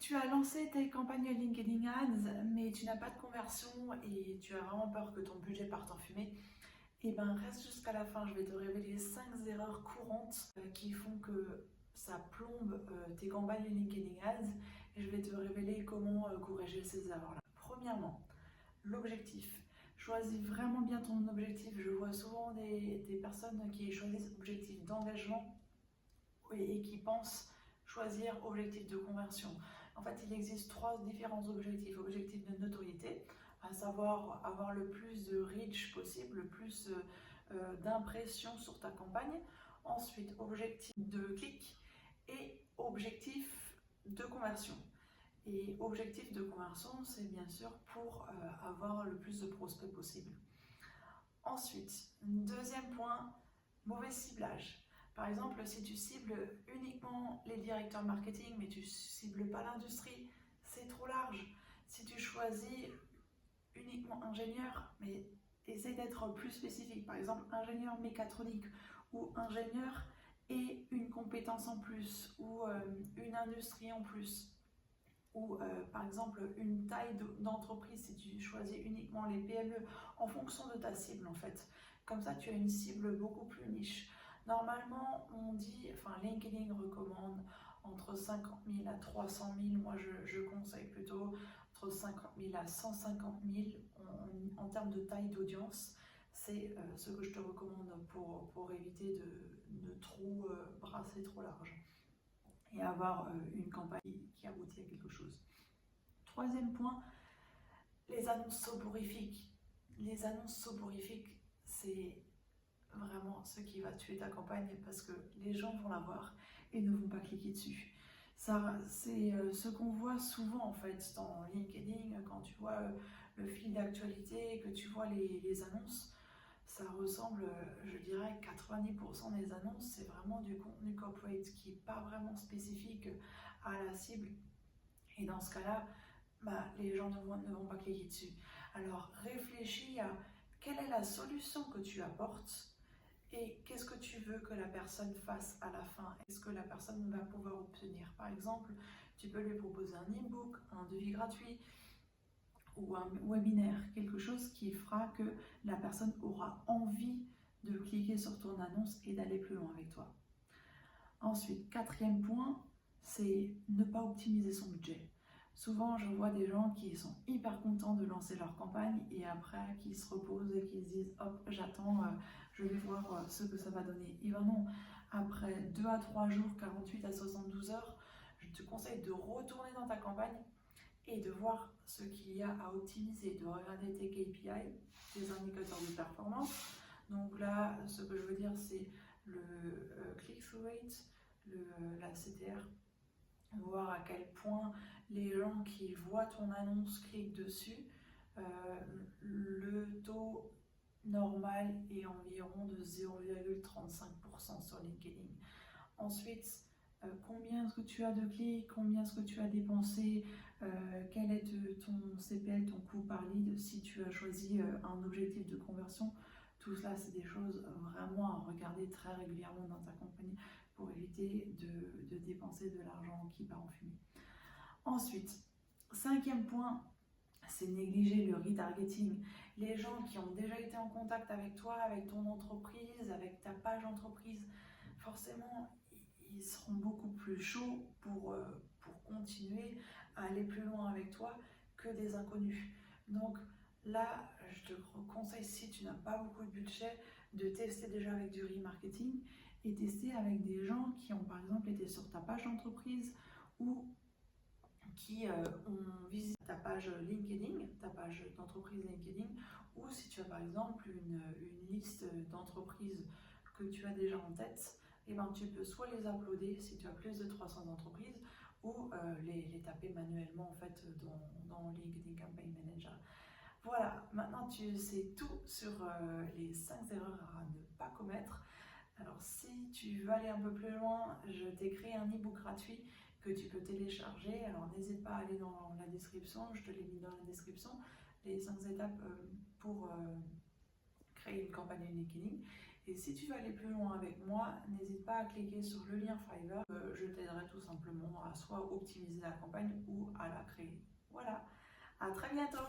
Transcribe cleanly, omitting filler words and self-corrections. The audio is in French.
Tu as lancé tes campagnes LinkedIn Ads, mais tu n'as pas de conversion et tu as vraiment peur que ton budget parte en fumée. Et ben reste jusqu'à la fin, je vais te révéler 5 erreurs courantes qui font que ça plombe tes campagnes LinkedIn Ads et je vais te révéler comment corriger ces erreurs-là. Premièrement, l'objectif. Choisis vraiment bien ton objectif. Je vois souvent des personnes qui choisissent objectif d'engagement et qui pensent choisir objectif de conversion. En fait, il existe 3 différents objectifs. Objectif de notoriété, à savoir avoir le plus de reach possible, le plus d'impressions sur ta campagne. Ensuite, objectif de clic et objectif de conversion. Et objectif de conversion, c'est bien sûr pour avoir le plus de prospects possible. Ensuite, deuxième point, mauvais ciblage. Par exemple, si tu cibles uniquement les directeurs marketing, mais tu ne cibles pas l'industrie, c'est trop large. Si tu choisis uniquement ingénieur, mais essaye d'être plus spécifique. Par exemple, ingénieur mécatronique ou ingénieur et une compétence en plus ou une industrie en plus. Ou par exemple une taille d'entreprise si tu choisis uniquement les PME en fonction de ta cible en fait. Comme ça, tu as une cible beaucoup plus niche. Normalement, on dit, enfin LinkedIn recommande entre 50 000 à 300 000. Moi, je conseille plutôt entre 50 000 à 150 000 en termes de taille d'audience. C'est ce que je te recommande pour éviter de trop brasser trop large et avoir une campagne qui aboutit à quelque chose. Troisième point, les annonces soporifiques. Les annonces soporifiques, c'est vraiment ce qui va tuer ta campagne parce que les gens vont la voir et ne vont pas cliquer dessus. Ça, c'est ce qu'on voit souvent en fait dans LinkedIn quand tu vois le fil d'actualité et que tu vois les annonces. Ça ressemble, je dirais, 90% des annonces, c'est vraiment du contenu corporate qui n'est pas vraiment spécifique à la cible. Et dans ce cas-là, les gens ne vont pas cliquer dessus. Alors réfléchis à quelle est la solution que tu apportes et qu'est-ce que tu veux que la personne fasse à la fin. Est-ce que la personne va pouvoir obtenir? Par exemple, tu peux lui proposer un e-book, un devis gratuit, ou un webinaire, quelque chose qui fera que la personne aura envie de cliquer sur ton annonce et d'aller plus loin avec toi. Ensuite, quatrième point, c'est ne pas optimiser son budget. Souvent, je vois des gens qui sont hyper contents de lancer leur campagne et après qui se reposent et qui se disent « hop, j'attends, je vais voir ce que ça va donner ». Et ben non, après 2 à 3 jours, 48 à 72 heures, je te conseille de retourner dans ta campagne et de voir ce qu'il y a à optimiser, de regarder tes KPI, tes indicateurs de performance. Donc là, ce que je veux dire, c'est le click-through rate, la CTR, voir à quel point les gens qui voient ton annonce cliquent dessus. Le taux normal est environ de 0,35% sur LinkedIn. Ensuite, combien est-ce que tu as de clics, combien est-ce que tu as dépensé, quel est ton CPL, ton coût par lead, si tu as choisi un objectif de conversion. Tout cela, c'est des choses vraiment à regarder très régulièrement dans ta campagne pour éviter de dépenser de l'argent qui part en fumée. Ensuite, cinquième point, c'est négliger le retargeting. Les gens qui ont déjà été en contact avec toi, avec ton entreprise, avec ta page entreprise, forcément, ils seront beaucoup plus chauds pour continuer à aller plus loin avec toi que des inconnus. Donc là, je te conseille, si tu n'as pas beaucoup de budget, de tester déjà avec du remarketing et tester avec des gens qui ont par exemple été sur ta page d'entreprise ou qui ont visité ta page LinkedIn, ta page d'entreprise LinkedIn, ou si tu as par exemple une liste d'entreprises que tu as déjà en tête, et ben tu peux soit les uploader si tu as plus de 300 entreprises ou les taper manuellement en fait dans LinkedIn Campaign Manager. Voilà, maintenant tu sais tout sur les 5 erreurs à ne pas commettre. Alors si tu veux aller un peu plus loin, je t'ai créé un e-book gratuit que tu peux télécharger. Alors n'hésite pas à aller dans la description, je te l'ai mis dans la description, les 5 étapes pour créer une campagne LinkedIn. Et si tu veux aller plus loin avec moi, n'hésite pas à cliquer sur le lien Fiverr. Je t'aiderai tout simplement à soit optimiser la campagne ou à la créer. Voilà, à très bientôt!